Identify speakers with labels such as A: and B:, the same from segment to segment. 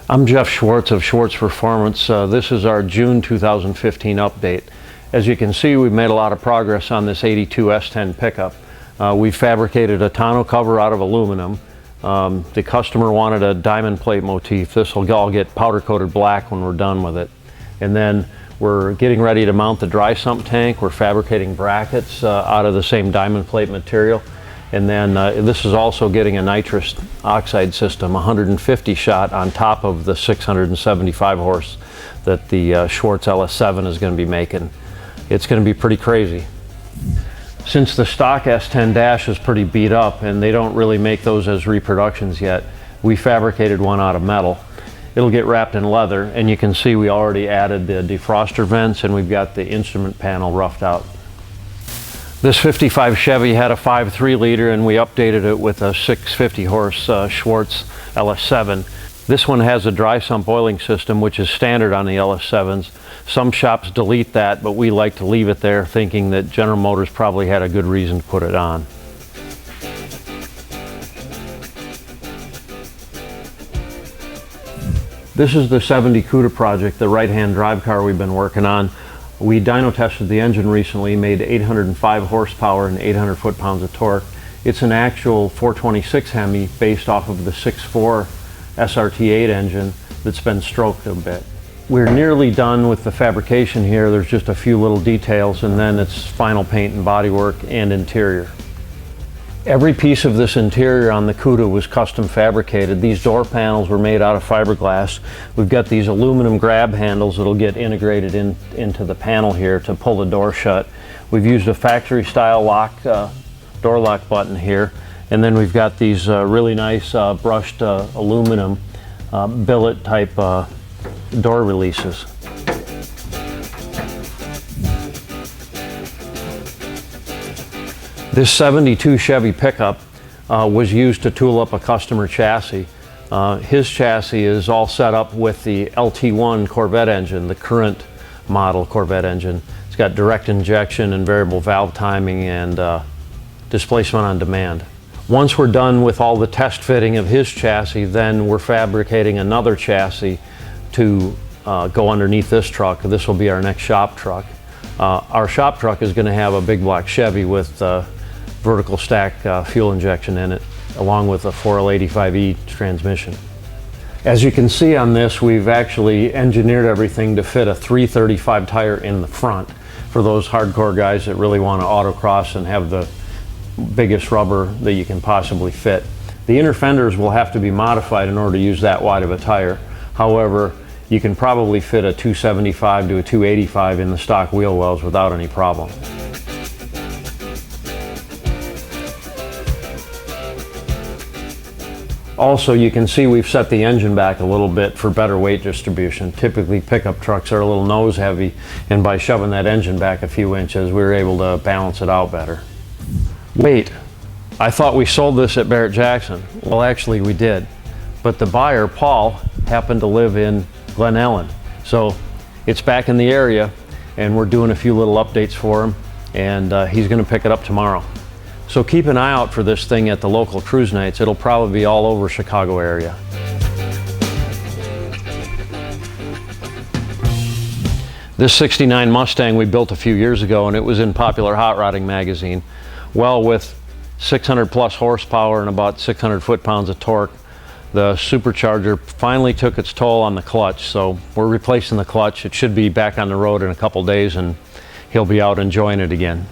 A: I'm Jeff Schwartz of Schwartz Performance. This is our June 2015 update. As you can see, we've made a lot of progress on this 82 S10 pickup. We fabricated a tonneau cover out of aluminum. The customer wanted a diamond plate motif. This will all get powder coated black when we're done with it. And then we're getting ready to mount the dry sump tank. We're fabricating brackets out of the same diamond plate material. And then this is also getting a nitrous oxide system, 150 shot on top of the 675 horse that the Schwartz LS7 is going to be making. It's going to be pretty crazy. Since the stock S10 dash is pretty beat up and they don't really make those as reproductions yet, we fabricated one out of metal. It'll get wrapped in leather, and you can see we already added the defroster vents and we've got the instrument panel roughed out. This 55 Chevy had a 5.3 liter and we updated it with a 650 horse Schwartz LS7. This one has a dry sump oiling system, which is standard on the LS7s. Some shops delete that, but we like to leave it there, thinking that General Motors probably had a good reason to put it on. This is the 70 CUDA project, the right-hand drive car we've been working on. We dyno tested the engine recently, made 805 horsepower and 800 foot-pounds of torque. It's an actual 426 Hemi based off of the 6.4 SRT8 engine that's been stroked a bit. We're nearly done with the fabrication here. There's just a few little details and then it's final paint and bodywork and interior. Every piece of this interior on the CUDA was custom fabricated. These door panels were made out of fiberglass. We've got these aluminum grab handles that'll get integrated into the panel here to pull the door shut. We've used a factory style door lock button here, and then we've got these really nice brushed aluminum billet type door releases. This 72 Chevy pickup was used to tool up a customer chassis. His chassis is all set up with the LT1 Corvette engine, the current model Corvette engine. It's got direct injection and variable valve timing and displacement on demand. Once we're done with all the test fitting of his chassis, then we're fabricating another chassis to go underneath this truck. This will be our next shop truck. Our shop truck is going to have a big block Chevy with vertical stack fuel injection in it, along with a 4L85E transmission. As you can see on this, we've actually engineered everything to fit a 335 tire in the front for those hardcore guys that really want to autocross and have the biggest rubber that you can possibly fit. The inner fenders will have to be modified in order to use that wide of a tire. However, you can probably fit a 275 to a 285 in the stock wheel wells without any problem. Also, you can see we've set the engine back a little bit for better weight distribution. Typically pickup trucks are a little nose heavy, and by shoving that engine back a few inches, we were able to balance it out better. Wait, I thought we sold this at Barrett-Jackson. Well, actually we did, but the buyer, Paul, happened to live in Glen Ellen. So it's back in the area and we're doing a few little updates for him, and he's going to pick it up tomorrow. So keep an eye out for this thing at the local cruise nights. It'll probably be all over Chicago area. This 69 Mustang we built a few years ago, and it was in Popular Hot Rodding magazine. Well, with 600 plus horsepower and about 600 foot-pounds of torque, the supercharger finally took its toll on the clutch. So we're replacing the clutch. It should be back on the road in a couple days and he'll be out enjoying it again.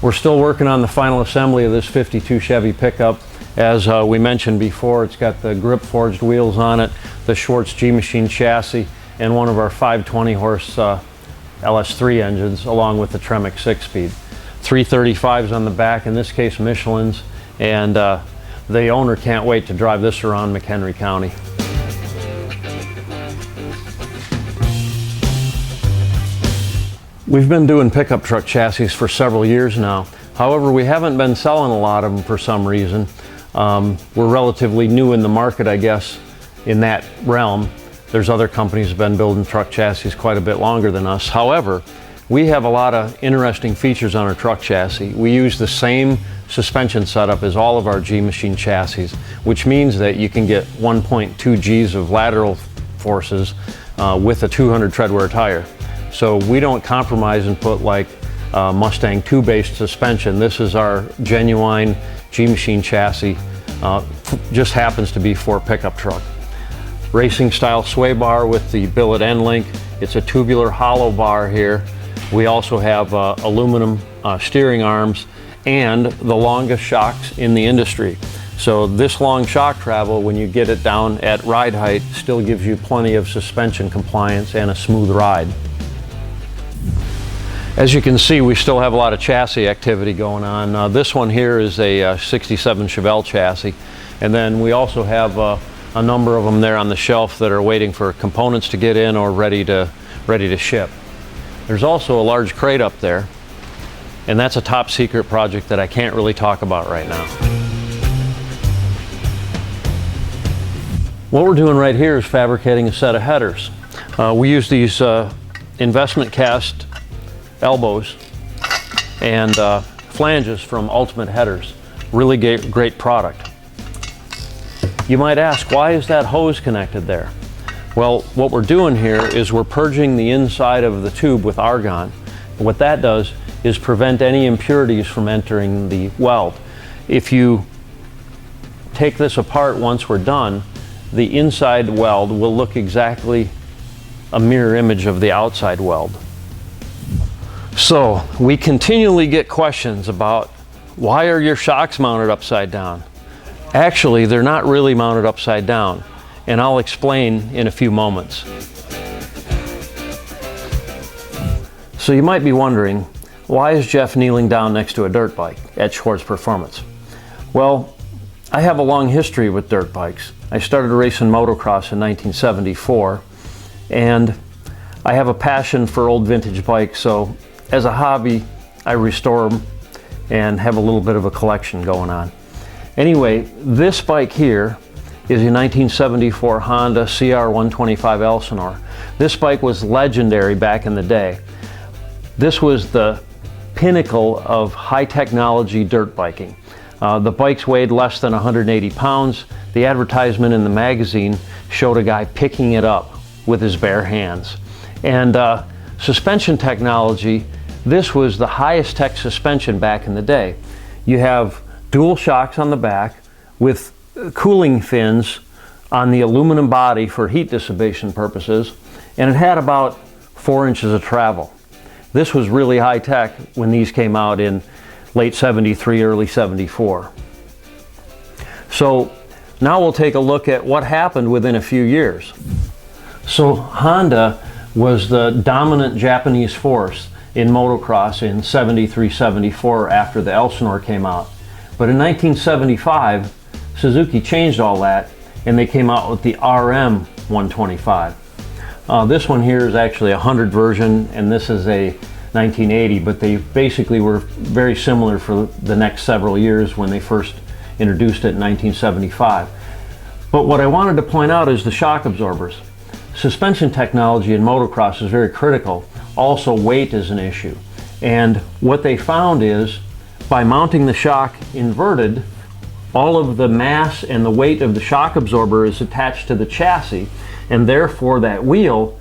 A: We're still working on the final assembly of this 52 Chevy pickup. As we mentioned before, it's got the grip forged wheels on it, the Schwartz G-Machine chassis, and one of our 520 horse LS3 engines, along with the Tremec 6-speed. 335s on the back, in this case Michelin's, and the owner can't wait to drive this around McHenry County. We've been doing pickup truck chassis for several years now. However, we haven't been selling a lot of them for some reason. We're relatively new in the market, I guess, in that realm. There's other companies that have been building truck chassis quite a bit longer than us. However, we have a lot of interesting features on our truck chassis. We use the same suspension setup is all of our G-machine chassis, which means that you can get 1.2 Gs of lateral forces with a 200 tread wear tire. So we don't compromise and put like Mustang 2-based suspension. This is our genuine G-machine chassis, just happens to be for a pickup truck. Racing style sway bar with the billet end link. It's a tubular hollow bar here. We also have aluminum steering arms and the longest shocks in the industry. So this long shock travel, when you get it down at ride height, still gives you plenty of suspension compliance and a smooth ride. As you can see, we still have a lot of chassis activity going on. This one here is a 67 Chevelle chassis, and then we also have a number of them there on the shelf that are waiting for components to get in or ready to ship. There's also a large crate up there, and that's a top secret project that I can't really talk about right now. What we're doing right here is fabricating a set of headers. We use these investment cast elbows and flanges from Ultimate Headers. Really great product. You might ask, why is that hose connected there? Well, what we're doing here is we're purging the inside of the tube with argon. And what that does is prevent any impurities from entering the weld. If you take this apart once we're done, the inside weld will look exactly a mirror image of the outside weld. So we continually get questions about, why are your shocks mounted upside down? Actually, they're not really mounted upside down, and I'll explain in a few moments. So you might be wondering, why is Jeff kneeling down next to a dirt bike at Schwartz Performance? Well, I have a long history with dirt bikes. I started racing motocross in 1974, and I have a passion for old vintage bikes, so as a hobby, I restore them and have a little bit of a collection going on. Anyway, this bike here is a 1974 Honda CR125 Elsinore. This bike was legendary back in the day. This was the pinnacle of high technology dirt biking. The bikes weighed less than 180 pounds. The advertisement in the magazine showed a guy picking it up with his bare hands. And suspension technology, this was the highest tech suspension back in the day. You have dual shocks on the back with cooling fins on the aluminum body for heat dissipation purposes, and it had about 4 inches of travel. This was really high tech when these came out in late 73, early 74. So now we'll take a look at what happened within a few years. So Honda was the dominant Japanese force in motocross in 73, 74 after the Elsinore came out. But in 1975, Suzuki changed all that and they came out with the RM 125. This one here is actually a 100 version, and this is a 1980, but they basically were very similar for the next several years when they first introduced it in 1975. But what I wanted to point out is the shock absorbers. Suspension technology in motocross is very critical. Also, weight is an issue. And what they found is, by mounting the shock inverted, all of the mass and the weight of the shock absorber is attached to the chassis, and therefore that wheel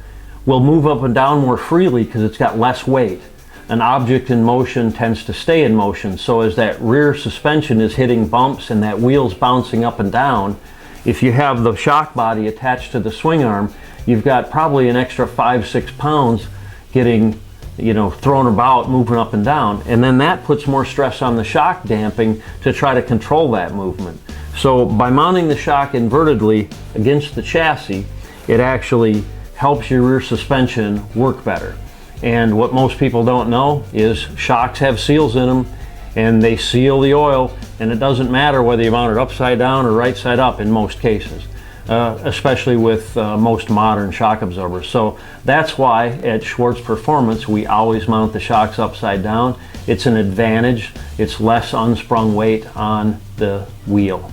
A: will move up and down more freely because it's got less weight. An object in motion tends to stay in motion, so as that rear suspension is hitting bumps and that wheel's bouncing up and down, if you have the shock body attached to the swing arm, you've got probably an extra 5-6 pounds getting thrown about, moving up and down, and then that puts more stress on the shock damping to try to control that movement. So by mounting the shock invertedly against the chassis, it actually helps your rear suspension work better. And what most people don't know is shocks have seals in them, and they seal the oil, and it doesn't matter whether you mount it upside down or right side up in most cases, especially with most modern shock absorbers. So that's why at Schwartz Performance we always mount the shocks upside down. It's an advantage. It's less unsprung weight on the wheel.